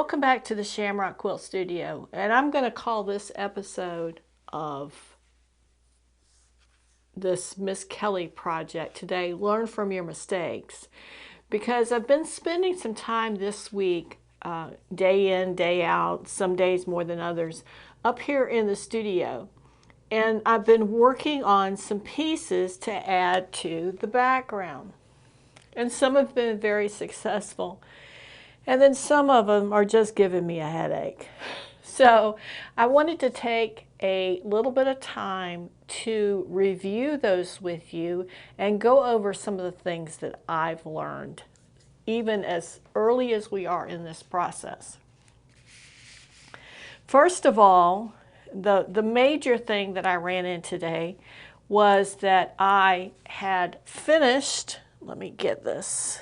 Welcome back to the Shamrock Quilt Studio, and I'm going to call this episode of this Miss Kelly project today, Learn from Your Mistakes, because I've been spending some time this week, day in, day out, some days more than others, up here in the studio, and I've been working on some pieces to add to the background, and some have been very successful. And then some of them are just giving me a headache. So I wanted to take a little bit of time to review those with you and go over some of the things that I've learned, even as early as we are in this process. First of all, the major thing that I ran into today was that I had finished, let me get this,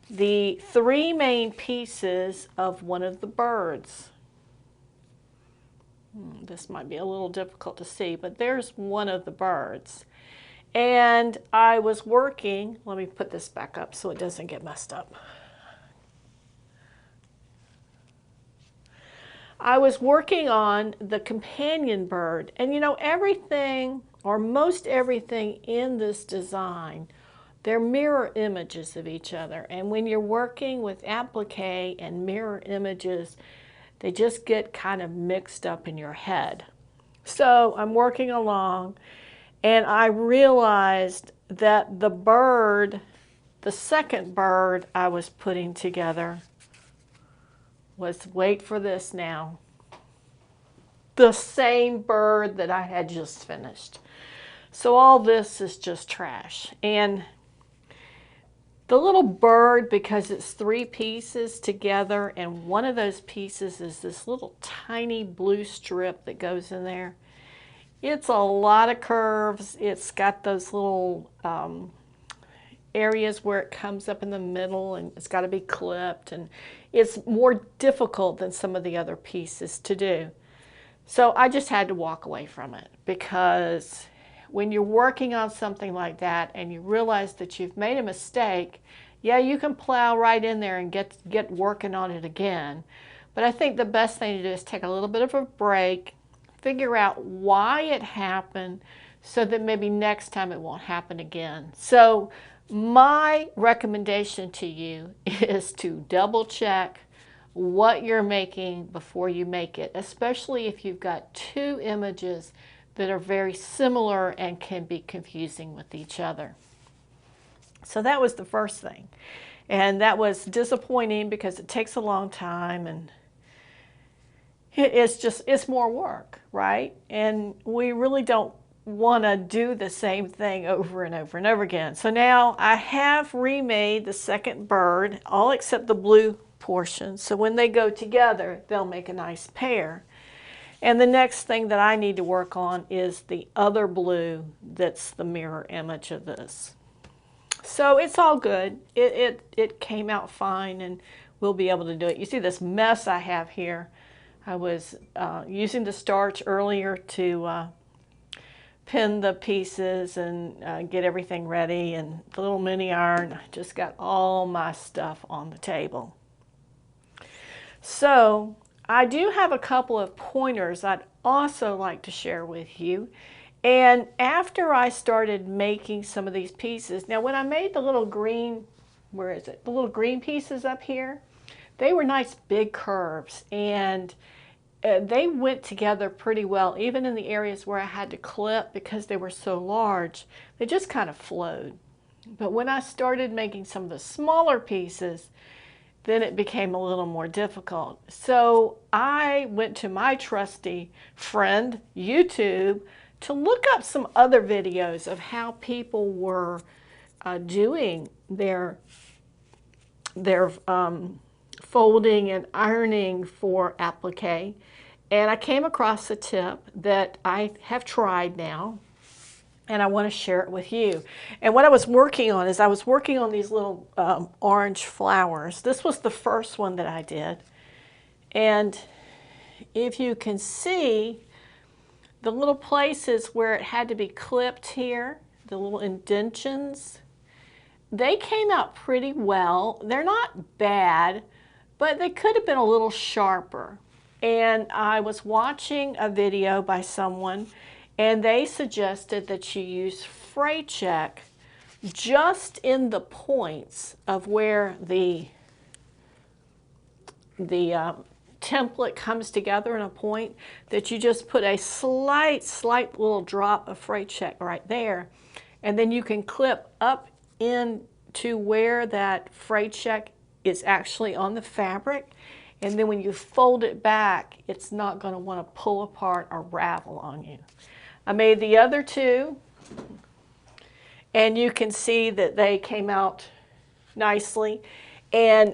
the three main pieces of one of the birds. This might be a little difficult to see, but there's one of the birds. And I was working, let me put this back up so it doesn't get messed up. I was working on the companion bird, and you know, everything, or most everything in this design, they're mirror images of each other, and when you're working with applique and mirror images, they just get kind of mixed up in your head. So I'm working along, and I realized that the bird, the second bird I was putting together was, wait for this now, the same bird that I had just finished. So all this is just trash. And the little bird, because it's three pieces together, and one of those pieces is this little tiny blue strip that goes in there. It's a lot of curves. It's got those little areas where it comes up in the middle, and it's got to be clipped, and it's more difficult than some of the other pieces to do. So I just had to walk away from it, because when you're working on something like that and you realize that you've made a mistake, yeah, you can plow right in there and get working on it again. But I think the best thing to do is take a little bit of a break, figure out why it happened, so that maybe next time it won't happen again. So my recommendation to you is to double check what you're making before you make it, especially if you've got two images that are very similar and can be confusing with each other. So that was the first thing. And that was disappointing because it takes a long time, and it's more work, right? And we really don't want to do the same thing over and over and over again. So now I have remade the second bird, all except the blue portion. So when they go together, they'll make a nice pair. And the next thing that I need to work on is the other blue that's the mirror image of this. So it's all good. It came out fine, and we'll be able to do it. You see this mess I have here. I was using the starch earlier to pin the pieces and get everything ready, and the little mini iron, I just got all my stuff on the table. So I do have a couple of pointers I'd also like to share with you. And after I started making some of these pieces, now when I made the little green, where is it? The little green pieces up here, they were nice big curves, and they went together pretty well, even in the areas where I had to clip because they were so large. They just kind of flowed. But when I started making some of the smaller pieces, then it became a little more difficult. So I went to my trusty friend, YouTube, to look up some other videos of how people were doing their folding and ironing for applique. And I came across a tip that I have tried now, and I want to share it with you. And what I was working on is I was working on these little orange flowers. This was the first one that I did. And if you can see, the little places where it had to be clipped here, the little indentions, they came out pretty well. They're not bad, but they could have been a little sharper. And I was watching a video by someone, and they suggested that you use fray check just in the points of where the template comes together in a point, that you just put a slight little drop of fray check right there, and then you can clip up into where that fray check is actually on the fabric, and then when you fold it back, it's not going to want to pull apart or ravel on you. I made the other two, and you can see that they came out nicely, and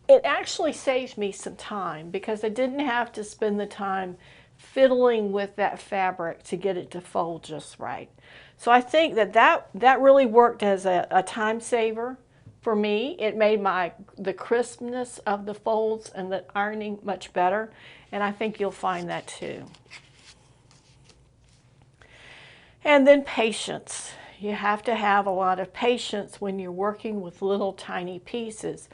it actually saved me some time because I didn't have to spend the time fiddling with that fabric to get it to fold just right. So I think that really worked as a time saver for me. It made the crispness of the folds and the ironing much better, and I think you'll find that too. And then patience. You have to have a lot of patience when you're working with little tiny pieces.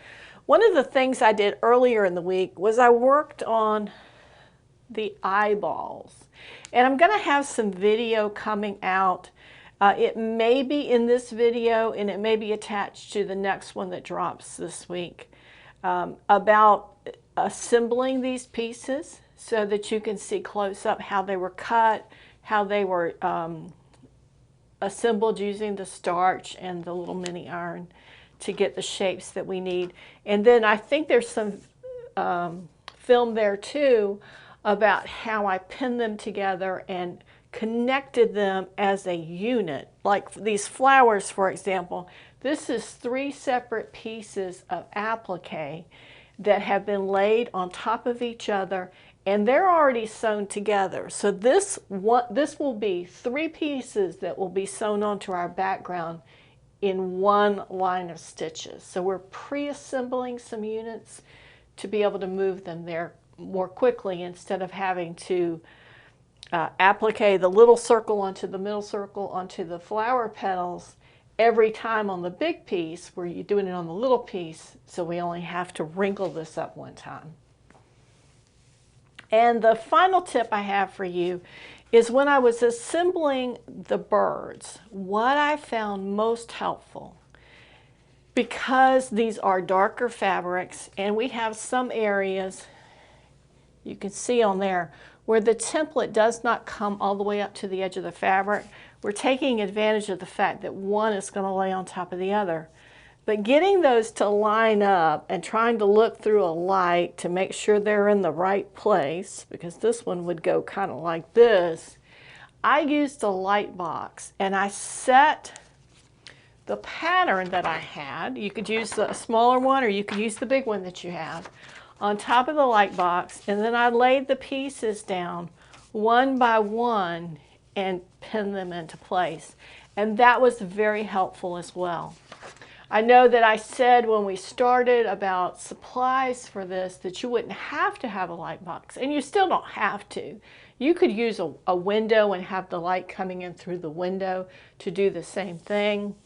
One of the things I did earlier in the week was I worked on the eyeballs. And I'm going to have some video coming out. It may be in this video, and it may be attached to the next one that drops this week, about assembling these pieces so that you can see close up how they were cut, how they were assembled using the starch and the little mini iron to get the shapes that we need. And then I think there's some film there too about how I pinned them together and connected them as a unit. Like these flowers, for example, this is 3 separate pieces of applique that have been laid on top of each other, and they're already sewn together. So this will be 3 pieces that will be sewn onto our background in one line of stitches. So we're pre-assembling some units to be able to move them there more quickly instead of having to applique the little circle onto the middle circle onto the flower petals every time on the big piece, where you're doing it on the little piece, so we only have to wrinkle this up one time. And the final tip I have for you is when I was assembling the birds, what I found most helpful, because these are darker fabrics and we have some areas, you can see on there, where the template does not come all the way up to the edge of the fabric. We're taking advantage of the fact that one is going to lay on top of the other. But getting those to line up and trying to look through a light to make sure they're in the right place, because this one would go kind of like this, I used a light box and I set the pattern that I had. You could use the smaller one or you could use the big one that you have on top of the light box, and then I laid the pieces down one by one and pinned them into place. And that was very helpful as well. I know that I said when we started about supplies for this that you wouldn't have to have a light box, and you still don't have to. You could use a window and have the light coming in through the window to do the same thing.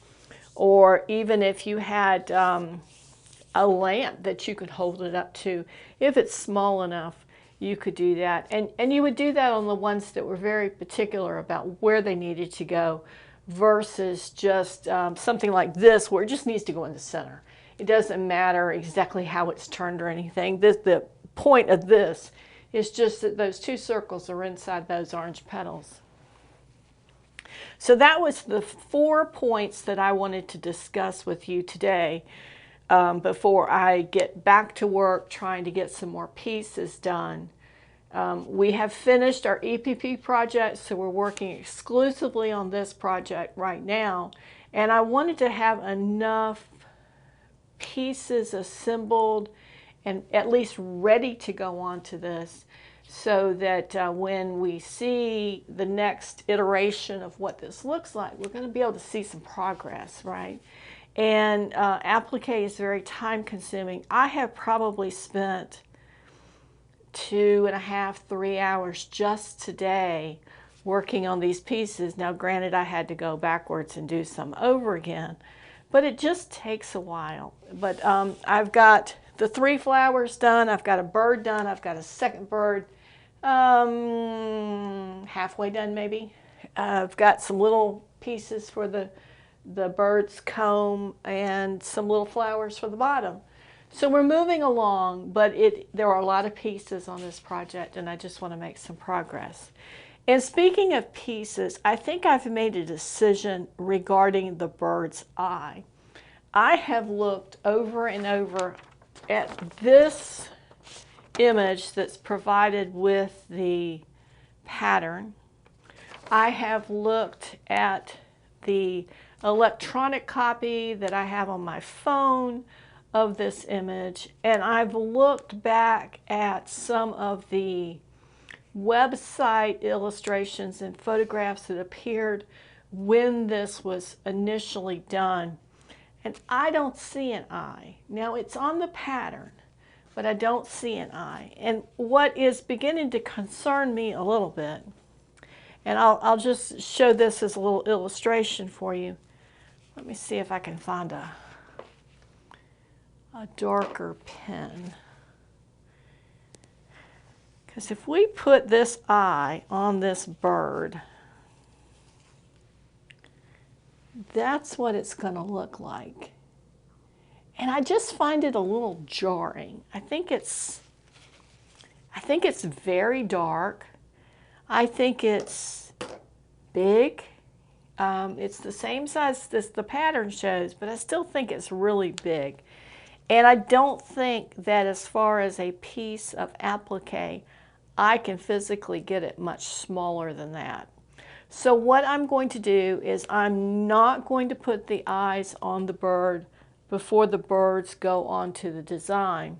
Or even if you had a lamp that you could hold it up to, if it's small enough, you could do that. And you would do that on the ones that were very particular about where they needed to go, versus just something like this where it just needs to go in the center. It doesn't matter exactly how it's turned or anything. The point of this is just that those 2 circles are inside those orange petals. So that was the 4 points that I wanted to discuss with you today before I get back to work trying to get some more pieces done. We have finished our EPP project, so we're working exclusively on this project right now. And I wanted to have enough pieces assembled and at least ready to go on to this, so that when we see the next iteration of what this looks like, we're going to be able to see some progress, right? And applique is very time consuming. I have probably spent 2.5, 3 hours just today working on these pieces. Now granted, I had to go backwards and do some over again, but it just takes a while. But I've got the 3 flowers done. I've got a bird done. I've got a second bird halfway done maybe. I've got some little pieces for the bird's comb and some little flowers for the bottom. So we're moving along, but there are a lot of pieces on this project, and I just want to make some progress. And speaking of pieces, I think I've made a decision regarding the bird's eye. I have looked over and over at this image that's provided with the pattern. I have looked at the electronic copy that I have on my phone of this image, and I've looked back at some of the website illustrations and photographs that appeared when this was initially done, and I don't see an eye. Now it's on the pattern, but I don't see an eye. And what is beginning to concern me a little bit, and I'll just show this as a little illustration for you. Let me see if I can find a darker pen. Because if we put this eye on this bird, that's what it's going to look like. And I just find it a little jarring. I think it's very dark. I think it's big. It's the same size as the pattern shows, but I still think it's really big. And I don't think that as far as a piece of applique, I can physically get it much smaller than that. So what I'm going to do is I'm not going to put the eyes on the bird before the birds go onto the design.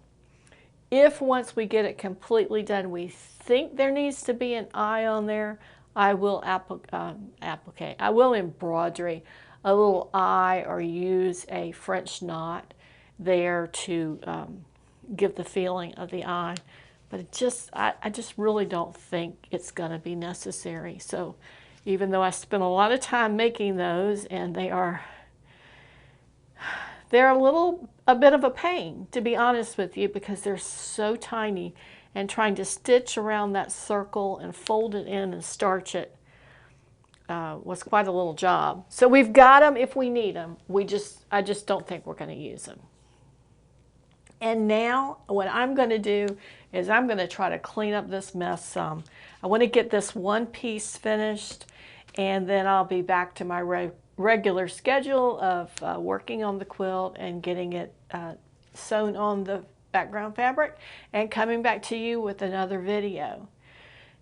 If once we get it completely done, we think there needs to be an eye on there, I will I will embroidery a little eye or use a French knot there to give the feeling of the eye. But I just really don't think it's going to be necessary. So even though I spent a lot of time making those, and they're a bit of a pain, to be honest with you, because they're so tiny, and trying to stitch around that circle and fold it in and starch it was quite a little job. So we've got them if we need them. I just don't think we're going to use them. And now what I'm going to do is I'm going to try to clean up this mess some. I want to get this one piece finished, and then I'll be back to my regular schedule of working on the quilt and getting it sewn on the background fabric and coming back to you with another video.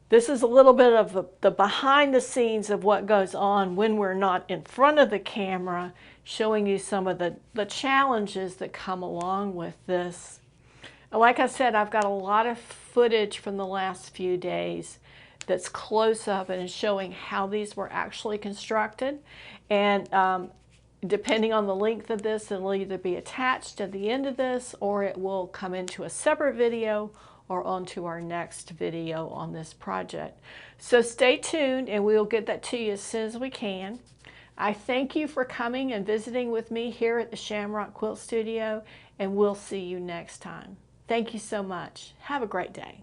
This is a little bit of the behind the scenes of what goes on when we're not in front of the camera, showing you some of the challenges that come along with this. Like I said, I've got a lot of footage from the last few days that's close up and is showing how these were actually constructed. And depending on the length of this, it'll either be attached at the end of this, or it will come into a separate video or onto our next video on this project. So stay tuned, and we'll get that to you as soon as we can. I thank you for coming and visiting with me here at the Shamrock Quilt Studio, and we'll see you next time. Thank you so much. Have a great day.